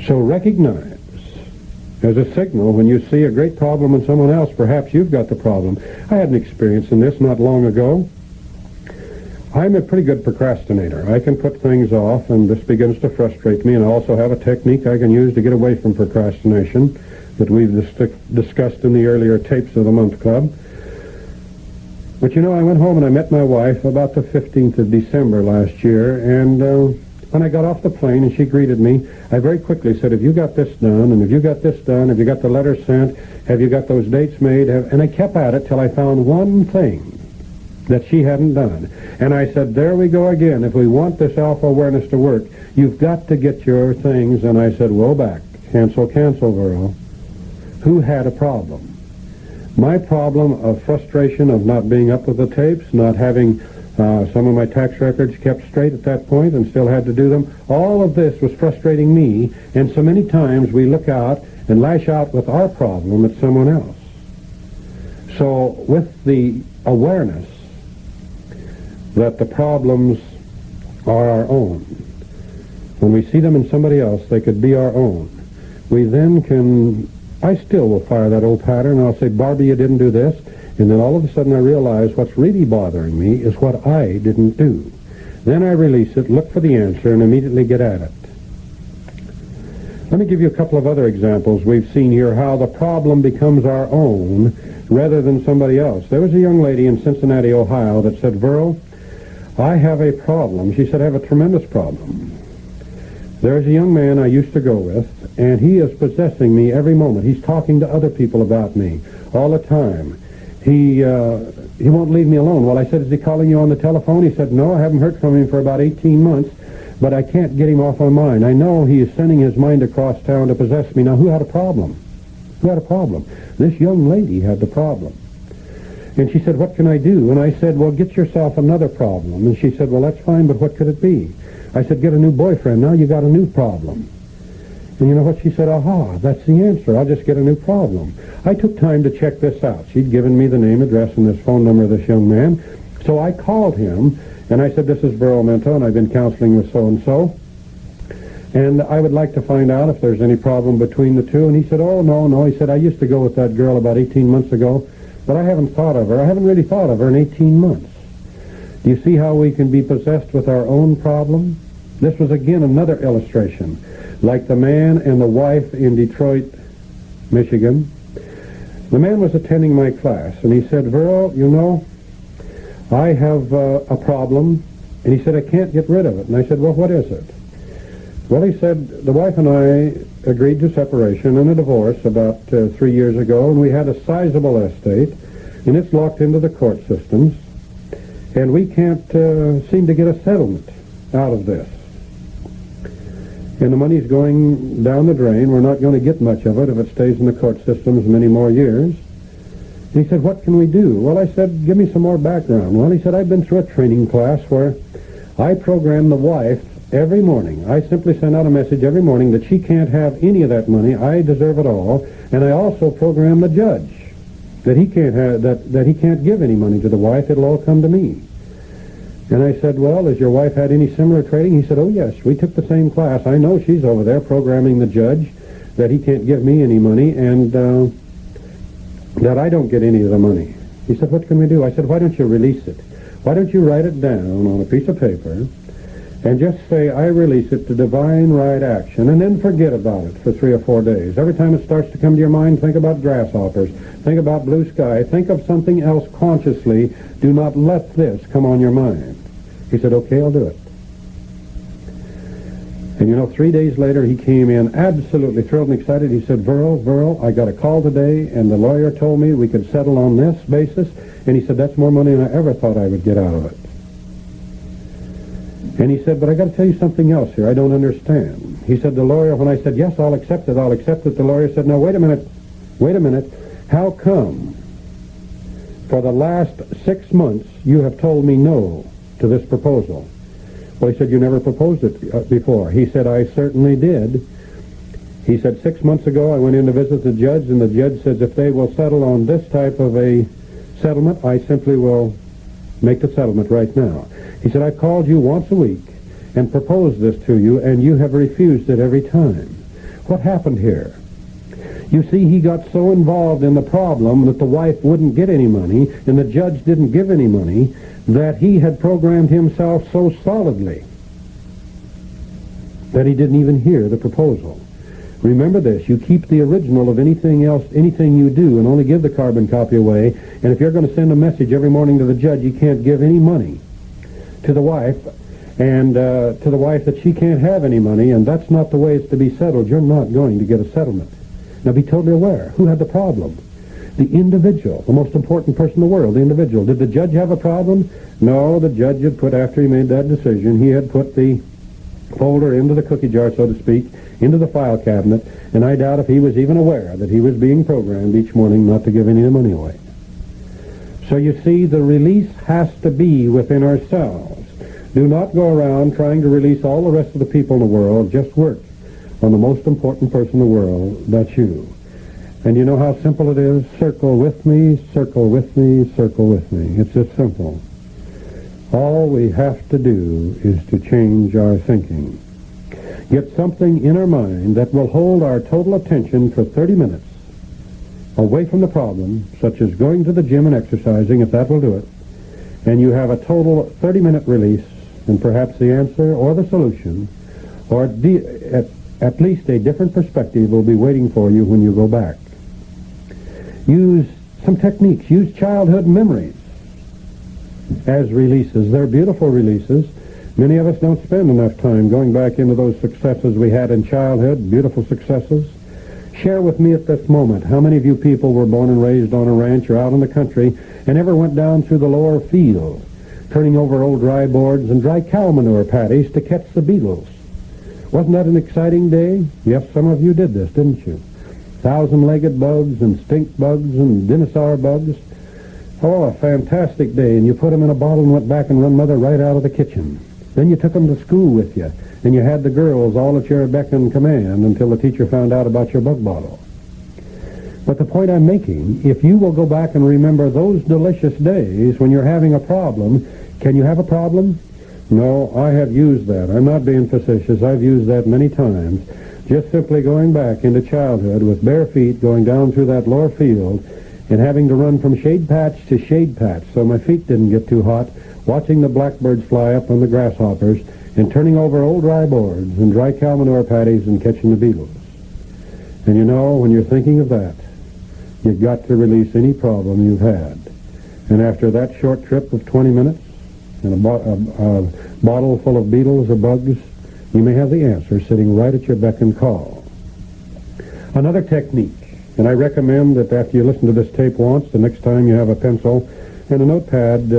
So recognize as a signal when you see a great problem in someone else, perhaps you've got the problem. I had an experience in this not long ago. I'm a pretty good procrastinator. I can put things off, and this begins to frustrate me, and I also have a technique I can use to get away from procrastination that we've discussed in the earlier tapes of the Month Club. But you know, I went home and I met my wife about the 15th of December last year, and when I got off the plane and she greeted me, I very quickly said, have you got this done, and have you got this done, have you got the letter sent, have you got those dates made, and I kept at it till I found one thing that she hadn't done. And I said, there we go again. If we want this alpha awareness to work, you've got to get your things. And I said, whoa back. Cancel, girl. Who had a problem? My problem of frustration of not being up with the tapes, not having some of my tax records kept straight at that point and still had to do them, all of this was frustrating me. And so many times we look out and lash out with our problem at someone else. So with the awareness that the problems are our own, when we see them in somebody else, they could be our own. We then can, I still will fire that old pattern, and I'll say, Barbie, you didn't do this, And then all of a sudden I realize what's really bothering me is what I didn't do. Then I release it, look for the answer, and immediately get at it. Let me give you a couple of other examples we've seen here, how the problem becomes our own rather than somebody else. There was a young lady in Cincinnati, Ohio that said, "Verl, I have a problem." She said, "I have a tremendous problem. There's a young man I used to go with, and he is possessing me every moment. He's talking to other people about me all the time. He won't leave me alone." Well, I said, "Is he calling you on the telephone?" He said, "No, I haven't heard from him for about 18 months, but I can't get him off my mind. I know he is sending his mind across town to possess me." Now, who had a problem? Who had a problem? This young lady had the problem. And she said, "What can I do?" And I said, "Well, get yourself another problem." And she said, "Well, that's fine, but what could it be?" I said, "Get a new boyfriend. Now you got a new problem." And you know what? She said, "Aha, that's the answer. I'll just get a new problem." I took time to check this out. She'd given me the name, address, and this phone number of this young man. So I called him, and I said, "This is Verl Mento, and I've been counseling with so-and-so. And I would like to find out if there's any problem between the two." And he said, "Oh, no." He said, "I used to go with that girl about 18 months ago, but I haven't thought of her. I haven't really thought of her in 18 months. Do you see how we can be possessed with our own problem? This was, again, another illustration. Like the man and the wife in Detroit, Michigan. The man was attending my class, and he said, "Verl, you know, I have a problem." And he said, "I can't get rid of it." And I said, "Well, what is it?" Well, he said, "The wife and I agreed to separation and a divorce about 3 years ago, and we had a sizable estate, and it's locked into the court systems, and we can't seem to get a settlement out of this. And the money's going down the drain. We're not going to get much of it if it stays in the court systems many more years." And he said, "What can we do?" Well, I said, "Give me some more background." Well, he said, "I've been through a training class where I program the wife every morning. I simply send out a message every morning that she can't have any of that money. I deserve it all. And I also program the judge that he can't have, that he can't give any money to the wife. It'll all come to me." And I said, "Well, has your wife had any similar training?" He said, "Oh, yes, we took the same class. I know she's over there programming the judge that he can't give me any money and that I don't get any of the money." He said, "What can we do?" I said, "Why don't you release it? Why don't you write it down on a piece of paper and just say, 'I release it to divine right action,' and then forget about it for 3 or 4 days. Every time it starts to come to your mind, think about grasshoppers, think about blue sky, think of something else consciously. Do not let this come on your mind." He said, "Okay, I'll do it." And you know, 3 days later, he came in absolutely thrilled and excited. He said, Verl, I got a call today, and the lawyer told me we could settle on this basis." And he said, "That's more money than I ever thought I would get out of it." And he said, "But I got to tell you something else here. I don't understand." He said, "The lawyer," when I said, "Yes, I'll accept it, the lawyer said, "No, wait a minute. How come for the last 6 months you have told me no to this proposal?" Well, he said, "You never proposed it before." He said, "I certainly did." He said, 6 months ago I went in to visit the judge, and the judge says if they will settle on this type of a settlement, I simply will make the settlement right now. He said, "I've called you once a week and proposed this to you, and you have refused it every time. What happened here?" You see, he got so involved in the problem that the wife wouldn't get any money and the judge didn't give any money that he had programmed himself so solidly that he didn't even hear the proposal. Remember this, you keep the original of anything else, anything you do, and only give the carbon copy away. And if you're going to send a message every morning to the judge, you can't give any money to the wife, and to the wife that she can't have any money, and that's not the way it's to be settled. You're not going to get a settlement. Now be totally aware. Who had the problem? The individual, the most important person in the world, the individual. Did the judge have a problem? No, the judge had put, after he made that decision, he had put the folder into the cookie jar, so to speak, into the file cabinet, and I doubt if he was even aware that he was being programmed each morning not to give any of the money away. So you see, the release has to be within ourselves. Do not go around trying to release all the rest of the people in the world. Just work on the most important person in the world, that's you. And you know how simple it is? Circle with me, circle with me, circle with me. It's just simple. All we have to do is to change our thinking. Get something in our mind that will hold our total attention for 30 minutes away from the problem, such as going to the gym and exercising, if that will do it, and you have a total 30-minute release, and perhaps the answer or the solution, or at least a different perspective will be waiting for you when you go back. Use some techniques. Use childhood memories as releases. They're beautiful releases. Many of us don't spend enough time going back into those successes we had in childhood, beautiful successes. Share with me at this moment how many of you people were born and raised on a ranch or out in the country and ever went down through the lower field, turning over old dry boards and dry cow manure patties to catch the beetles. Wasn't that an exciting day? Yes, some of you did this, didn't you? Thousand-legged bugs and stink bugs and dinosaur bugs. Oh, a fantastic day. And you put them in a bottle and went back and run Mother right out of the kitchen. Then you took them to school with you, and you had the girls all at your beck and command until the teacher found out about your bug bottle. But the point I'm making, if you will go back and remember those delicious days when you're having a problem, can you have a problem? No, I have used that. I'm not being facetious. I've used that many times. Just simply going back into childhood with bare feet, going down through that lower field, and having to run from shade patch to shade patch so my feet didn't get too hot, watching the blackbirds fly up on the grasshoppers, and turning over old dry boards and dry cow manure patties and catching the beetles. And you know, when you're thinking of that, you've got to release any problem you've had. And after that short trip of 20 minutes and a bottle full of beetles or bugs, you may have the answer sitting right at your beck and call. Another technique, and I recommend that after you listen to this tape once, the next time you have a pencil and a notepad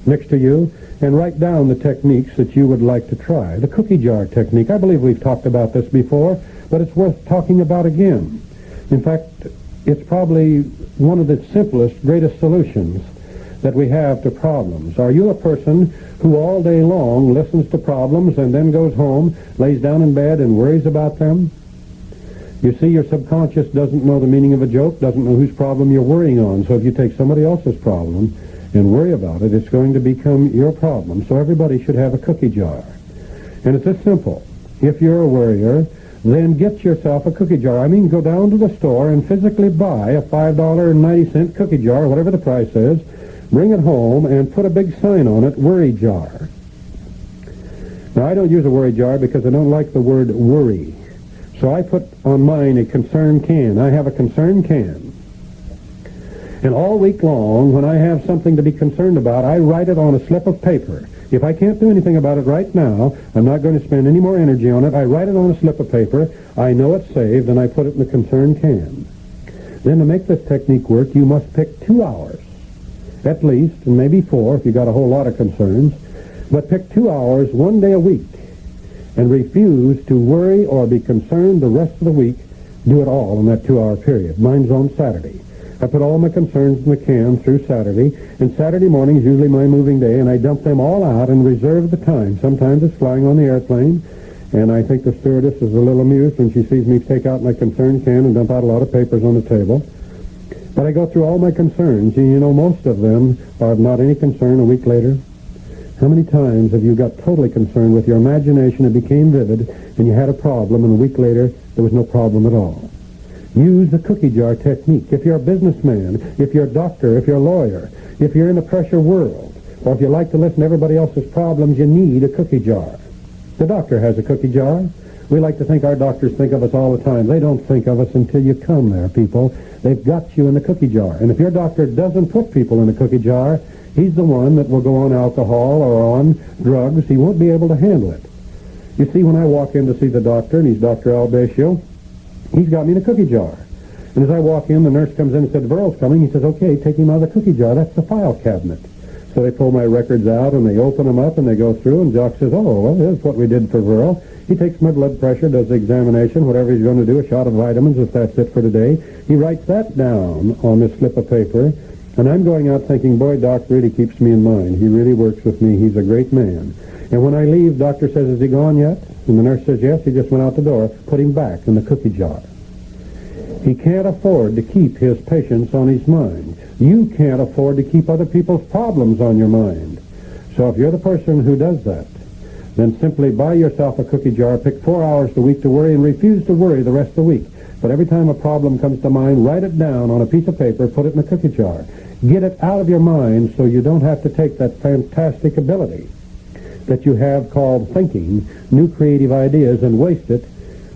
next to you, and write down the techniques that you would like to try. The cookie jar technique. I believe we've talked about this before, but it's worth talking about again. In fact, it's probably one of the simplest, greatest solutions that we have to problems. Are you a person who all day long listens to problems and then goes home, lays down in bed, and worries about them? You see, your subconscious doesn't know the meaning of a joke, doesn't know whose problem you're worrying on. So if you take somebody else's problem and worry about it, it's going to become your problem. So everybody should have a cookie jar. And it's this simple. If you're a worrier, then get yourself a cookie jar. I mean, go down to the store and physically buy a $5.90 cookie jar, whatever the price is, bring it home and put a big sign on it, worry jar. Now, I don't use a worry jar because I don't like the word worry. So I put on mine a concern can. I have a concern can. And all week long, when I have something to be concerned about, I write it on a slip of paper. If I can't do anything about it right now, I'm not going to spend any more energy on it. I write it on a slip of paper. I know it's saved, and I put it in the concern can. Then to make this technique work, you must pick 2 hours, at least, and maybe 4 if you've got a whole lot of concerns. But pick 2 hours, 1 day a week, and refuse to worry or be concerned the rest of the week. Do it all in that 2-hour period. Mine's on Saturday. I put all my concerns in the can through Saturday, and Saturday morning is usually my moving day, and I dump them all out and reserve the time. Sometimes it's flying on the airplane, and I think the stewardess is a little amused when she sees me take out my concern can and dump out a lot of papers on the table. But I go through all my concerns, and you know most of them are of not any concern a week later. How many times have you got totally concerned with your imagination, it became vivid, and you had a problem, and a week later there was no problem at all? Use the cookie jar technique. If you're a businessman, if you're a doctor, if you're a lawyer, if you're in the pressure world, or if you like to listen to everybody else's problems, you need a cookie jar. The doctor has a cookie jar. We like to think our doctors think of us all the time. They don't think of us until you come there, people. They've got you in the cookie jar. And if your doctor doesn't put people in the cookie jar, he's the one that will go on alcohol or on drugs. He won't be able to handle it. You see, when I walk in to see the doctor, and he's Dr. Albatio, he's got me in a cookie jar. And as I walk in, the nurse comes in and said, Verl's coming. He says, okay, take him out of the cookie jar. That's the file cabinet. So they pull my records out, and they open them up, and they go through, and Jock says, oh, well, here's what we did for Verl. He takes my blood pressure, does the examination, whatever he's going to do, a shot of vitamins, if that's it for today. He writes that down on this slip of paper, and I'm going out thinking, boy, Doc really keeps me in mind. He really works with me. He's a great man. And when I leave, doctor says, is he gone yet? And the nurse says, yes, he just went out the door. Put him back in the cookie jar. He can't afford to keep his patients on his mind. You can't afford to keep other people's problems on your mind. So if you're the person who does that, then simply buy yourself a cookie jar, pick 4 hours a week to worry, and refuse to worry the rest of the week. But every time a problem comes to mind, write it down on a piece of paper, put it in a cookie jar. Get it out of your mind so you don't have to take that fantastic ability that you have called thinking, new creative ideas, and waste it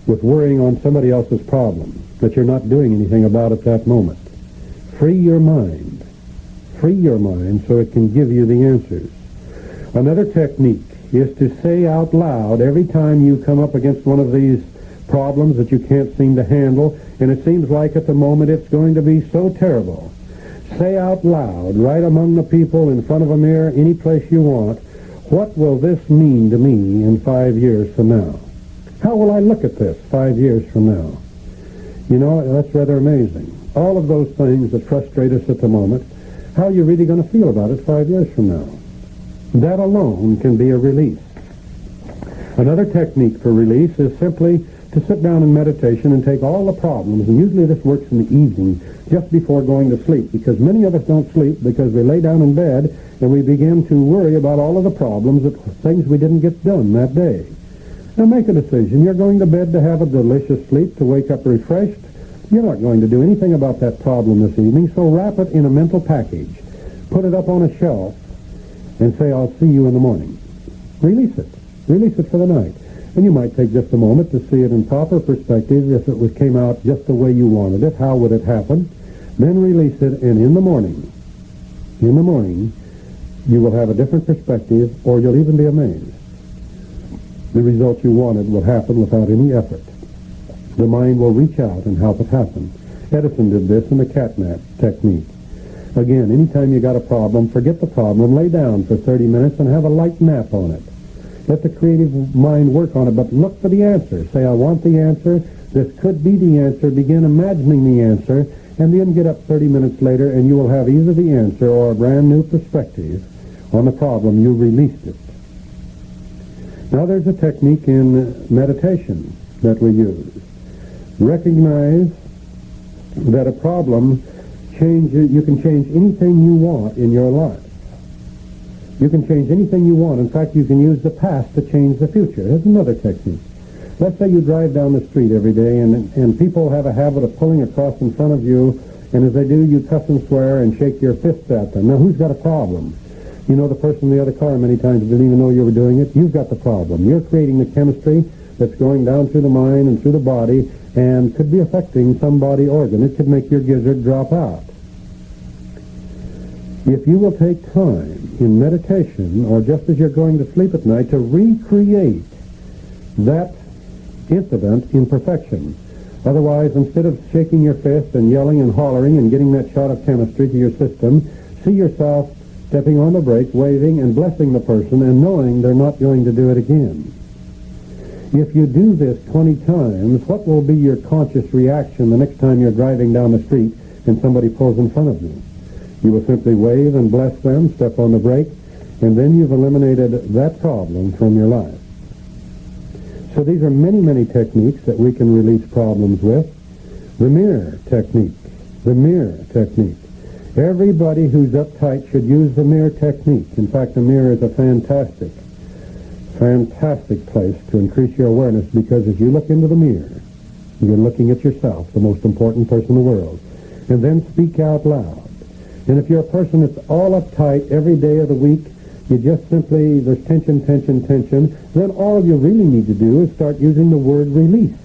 with worrying on somebody else's problem that you're not doing anything about at that moment. Free your mind. Free your mind so it can give you the answers. Another technique is to say out loud every time you come up against one of these problems that you can't seem to handle, and it seems like at the moment it's going to be so terrible. Say out loud, right among the people, in front of a mirror, any place you want, what will this mean to me in 5 years from now? How will I look at this 5 years from now? You know, that's rather amazing. All of those things that frustrate us at the moment, how are you really going to feel about it 5 years from now? That alone can be a release. Another technique for release is simply to sit down in meditation and take all the problems, and usually this works in the evening, just before going to sleep, because many of us don't sleep because we lay down in bed and we begin to worry about all of the problems, things we didn't get done that day. Now make a decision. You're going to bed to have a delicious sleep, to wake up refreshed. You're not going to do anything about that problem this evening, so wrap it in a mental package. Put it up on a shelf and say, I'll see you in the morning. Release it. Release it for the night. And you might take just a moment to see it in proper perspective. If it came out just the way you wanted it, how would it happen? Then release it, and in the morning, you will have a different perspective, or you'll even be amazed. The result you wanted will happen without any effort. The mind will reach out and help it happen. Edison did this in the catnap technique. Again, anytime you got a problem, forget the problem, lay down for 30 minutes and have a light nap on it. Let the creative mind work on it, but look for the answer. Say, I want the answer. This could be the answer. Begin imagining the answer, and then get up 30 minutes later, and you will have either the answer or a brand new perspective on the problem. You released it. Now there's a technique in meditation that we use. Recognize that a problem you can change anything you want in your life. You can change anything you want. In fact, you can use the past to change the future. Here's another technique. Let's say you drive down the street every day, and people have a habit of pulling across in front of you, and as they do, you cuss and swear and shake your fists at them. Now, who's got a problem? You know the person in the other car many times didn't even know you were doing it. You've got the problem. You're creating the chemistry that's going down through the mind and through the body and could be affecting some body organ. It could make your gizzard drop out. If you will take time in meditation, or just as you're going to sleep at night, to recreate that incident in perfection. Otherwise, instead of shaking your fist and yelling and hollering and getting that shot of chemistry to your system, see yourself stepping on the brake, waving and blessing the person and knowing they're not going to do it again. If you do this 20 times, what will be your conscious reaction the next time you're driving down the street and somebody pulls in front of you? You will simply wave and bless them, step on the brake, and then you've eliminated that problem from your life. So these are many, many techniques that we can release problems with. The mirror technique. The mirror technique. Everybody who's uptight should use the mirror technique. In fact, the mirror is a fantastic place to increase your awareness, because as you look into the mirror, you're looking at yourself, the most important person in the world, and then speak out loud. And if you're a person that's all uptight every day of the week, you just simply, there's tension, then all you really need to do is start using the word release.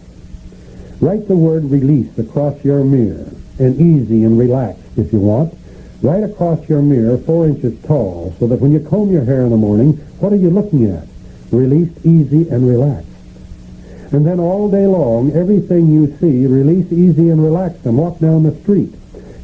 Write the word release across your mirror, and easy and relaxed if you want. Right across your mirror, 4 inches tall, so that when you comb your hair in the morning, what are you looking at? Released, easy, and relaxed. And then all day long, everything you see, release, easy, and relaxed, and walk down the street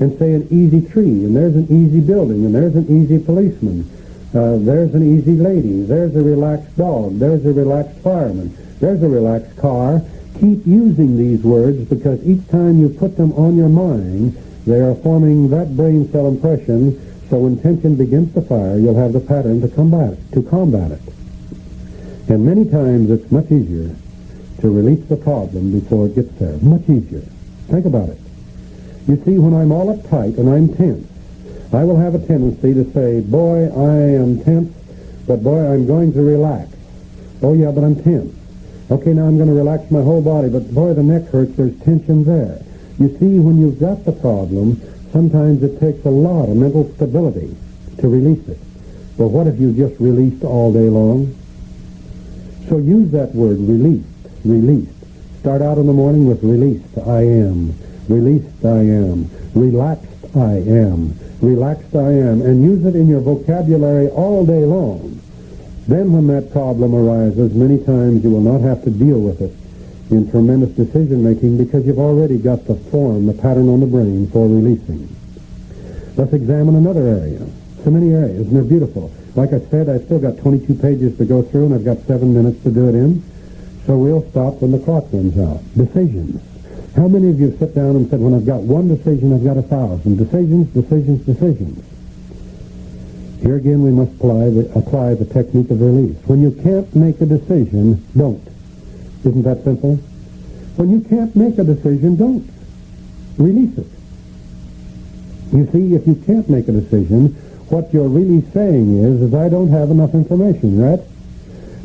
and say an easy tree, and there's an easy building, and there's an easy policeman, there's an easy lady, there's a relaxed dog, there's a relaxed fireman, there's a relaxed car. Keep using these words, because each time you put them on your mind, they are forming that brain cell impression, so when tension begins to fire, you'll have the pattern to combat it. And many times it's much easier to release the problem before it gets there. Much easier. Think about it. You see, when I'm all uptight and I'm tense, I will have a tendency to say, boy, I am tense, but boy, I'm going to relax. Oh yeah, but I'm tense. Okay, now I'm going to relax my whole body, but boy, the neck hurts. There's tension there. You see, when you've got the problem, sometimes it takes a lot of mental stability to release it. But what if you just released all day long? So use that word, released, released. Start out in the morning with released, I am. Released, I am. Relaxed, I am. Relaxed, I am. And use it in your vocabulary all day long. Then when that problem arises, many times you will not have to deal with it in tremendous decision-making because you've already got the form, the pattern on the brain for releasing. Let's examine another area. So many areas, and they're beautiful. Like I said, I've still got 22 pages to go through, and I've got 7 minutes to do it in. So we'll stop when the clock runs out. Decisions. How many of you sit down and said, when I've got one decision, I've got 1,000? Decisions, decisions, decisions. Here again, we must apply the technique of release. When you can't make a decision, don't. Isn't that simple? When you can't make a decision, don't. Release it. You see, if you can't make a decision, what you're really saying is I don't have enough information, right?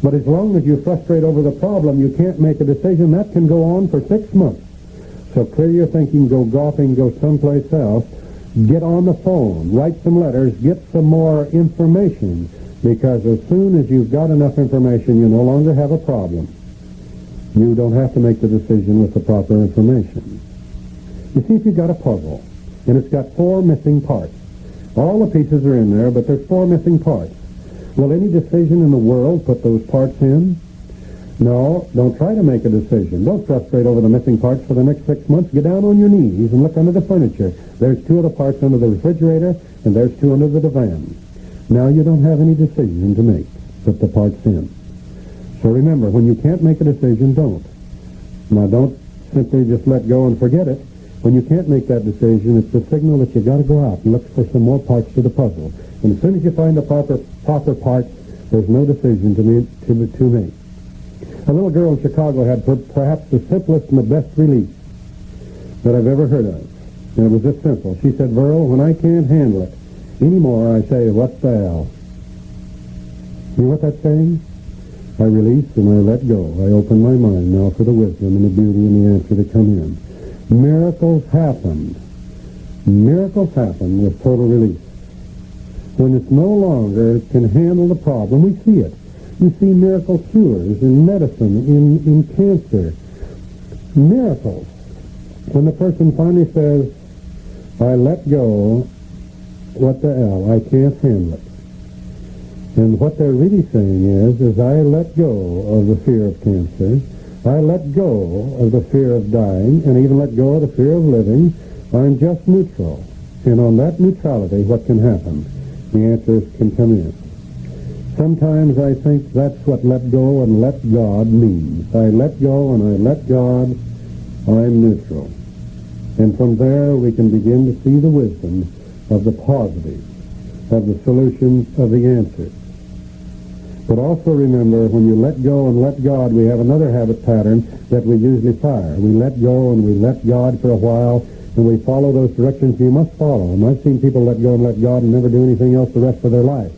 But as long as you frustrate over the problem, you can't make a decision. That can go on for 6 months. So clear your thinking, go golfing, go someplace else. Get on the phone, write some letters, get some more information, because as soon as you've got enough information, you no longer have a problem. You don't have to make the decision with the proper information. You see, if you've got a puzzle, and it's got 4 missing parts, all the pieces are in there, but there's 4 missing parts. Will any decision in the world put those parts in? No, don't try to make a decision. Don't frustrate over the missing parts for the next 6 months. Get down on your knees and look under the furniture. There's 2 of the parts under the refrigerator, and there's 2 under the divan. Now you don't have any decision to make. Put the parts in. So remember, when you can't make a decision, don't. Now don't simply just let go and forget it. When you can't make that decision, it's a signal that you've got to go out and look for some more parts to the puzzle. And as soon as you find the proper parts, there's no decision to make. A little girl in Chicago had perhaps the simplest and the best release that I've ever heard of. And it was this simple. She said, Verl, when I can't handle it anymore, I say, what the hell? You know what that's saying? I release and I let go. I open my mind now for the wisdom and the beauty and the answer to come in. Miracles happen. Miracles happen with total release. When it's no longer can handle the problem, we see it. You see miracle cures in medicine, in cancer. Miracles. When the person finally says, I let go, what the hell, I can't handle it. And what they're really saying is I let go of the fear of cancer, I let go of the fear of dying, and even let go of the fear of living. I'm just neutral. And on that neutrality, what can happen? The answers can come in. Sometimes I think that's what let go and let God means. I let go and I let God. I'm neutral. And from there we can begin to see the wisdom of the positive, of the solutions, of the answers. But also remember, when you let go and let God, we have another habit pattern that we usually fire. We let go and we let God for a while, and we follow those directions you must follow. And I've seen people let go and let God and never do anything else the rest of their life.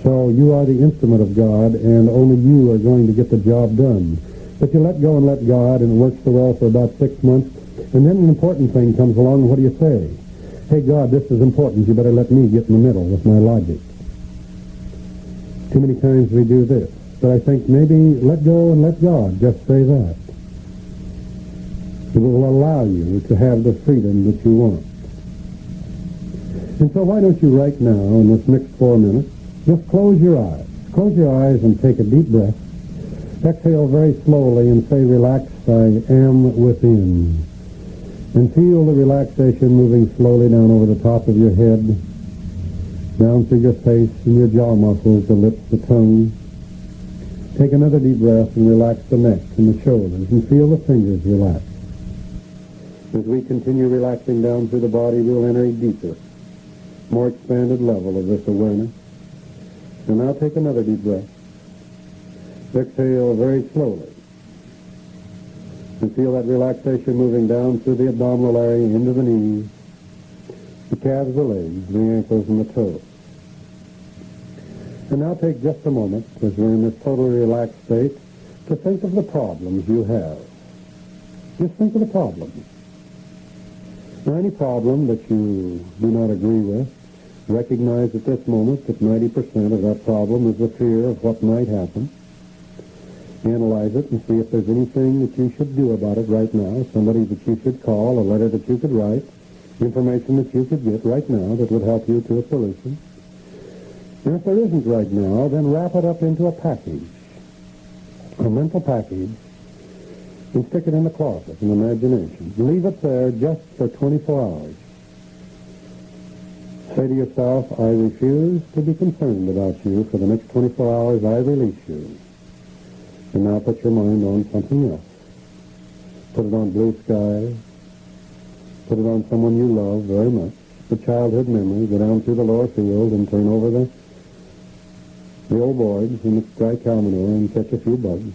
So you are the instrument of God, and only you are going to get the job done. But you let go and let God, and it works so well for about 6 months, and then an important thing comes along, and what do you say? Hey, God, this is important. You better let me get in the middle with my logic. Too many times we do this. But I think maybe let go and let God. Just say that. It will allow you to have the freedom that you want. And so why don't you right now, in this next 4 minutes, just close your eyes. Close your eyes and take a deep breath. Exhale very slowly and say, relaxed, I am within. And feel the relaxation moving slowly down over the top of your head, down through your face and your jaw muscles, the lips, the tongue. Take another deep breath and relax the neck and the shoulders and feel the fingers relax. As we continue relaxing down through the body, we'll enter a deeper, more expanded level of this awareness. And now take another deep breath. Exhale very slowly. And feel that relaxation moving down through the abdominal area into the knees, the calves of the legs, the ankles, and the toes. And now take just a moment, as we're in this totally relaxed state, to think of the problems you have. Just think of the problems. Now, any problem that you do not agree with, recognize at this moment that 90% of that problem is the fear of what might happen. Analyze it and see if there's anything that you should do about it right now, somebody that you should call, a letter that you could write, information that you could get right now that would help you to a solution. And if there isn't right now, then wrap it up into a package, a mental package, and stick it in the closet in imagination. Leave it there just for 24 hours. Say to yourself, I refuse to be concerned about you for the next 24 hours. I release you. And now put your mind on something else. Put it on blue skies. Put it on someone you love very much. The childhood memory. Go down through the lower field and turn over the old boards in the dry cow manure and catch a few bugs.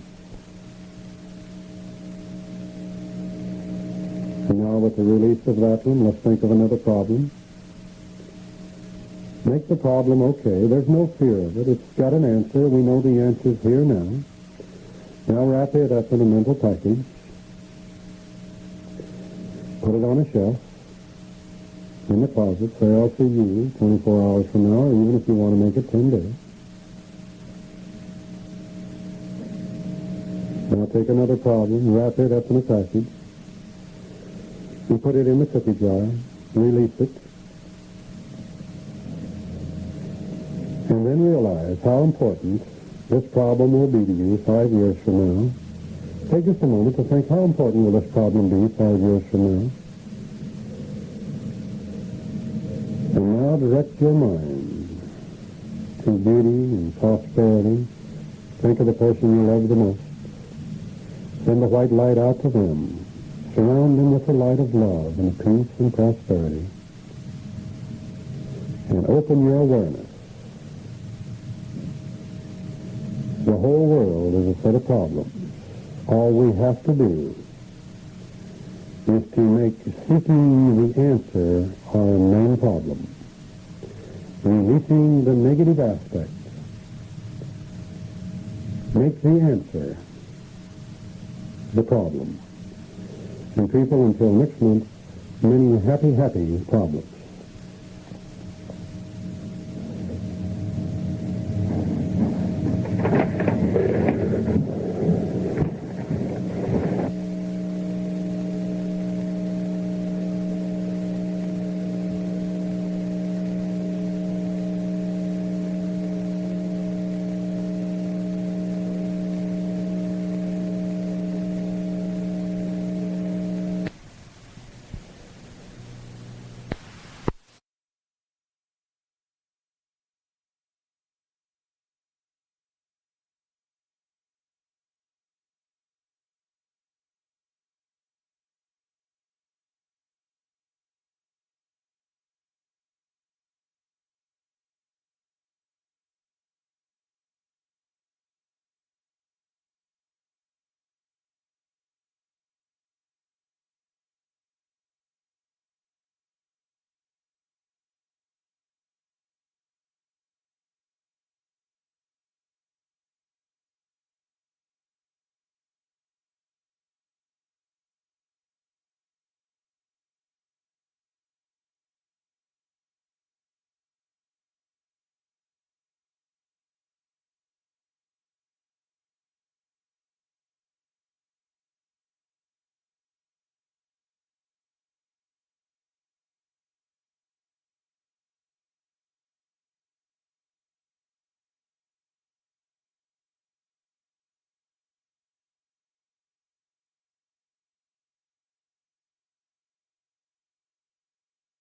And now with the release of that one, let's think of another problem. Make the problem okay. There's no fear of it. It's got an answer. We know the answer's here now. Now wrap it up in a mental package. Put it on a shelf in the closet. Say, I'll see you 24 hours from now, or even if you want to make it 10 days. Now take another problem, wrap it up in a package, and put it in the cookie jar, release it, and then realize how important this problem will be to you 5 years from now. Take just a moment to think, how important will this problem be 5 years from now? And now direct your mind to beauty and prosperity. Think of the person you love the most. Send the white light out to them. Surround them with the light of love and peace and prosperity. And open your awareness. The whole world is a set of problems. All we have to do is to make seeking the answer our main problem. Releasing the negative aspect. Make the answer the problem. And people, until next month, many happy problems.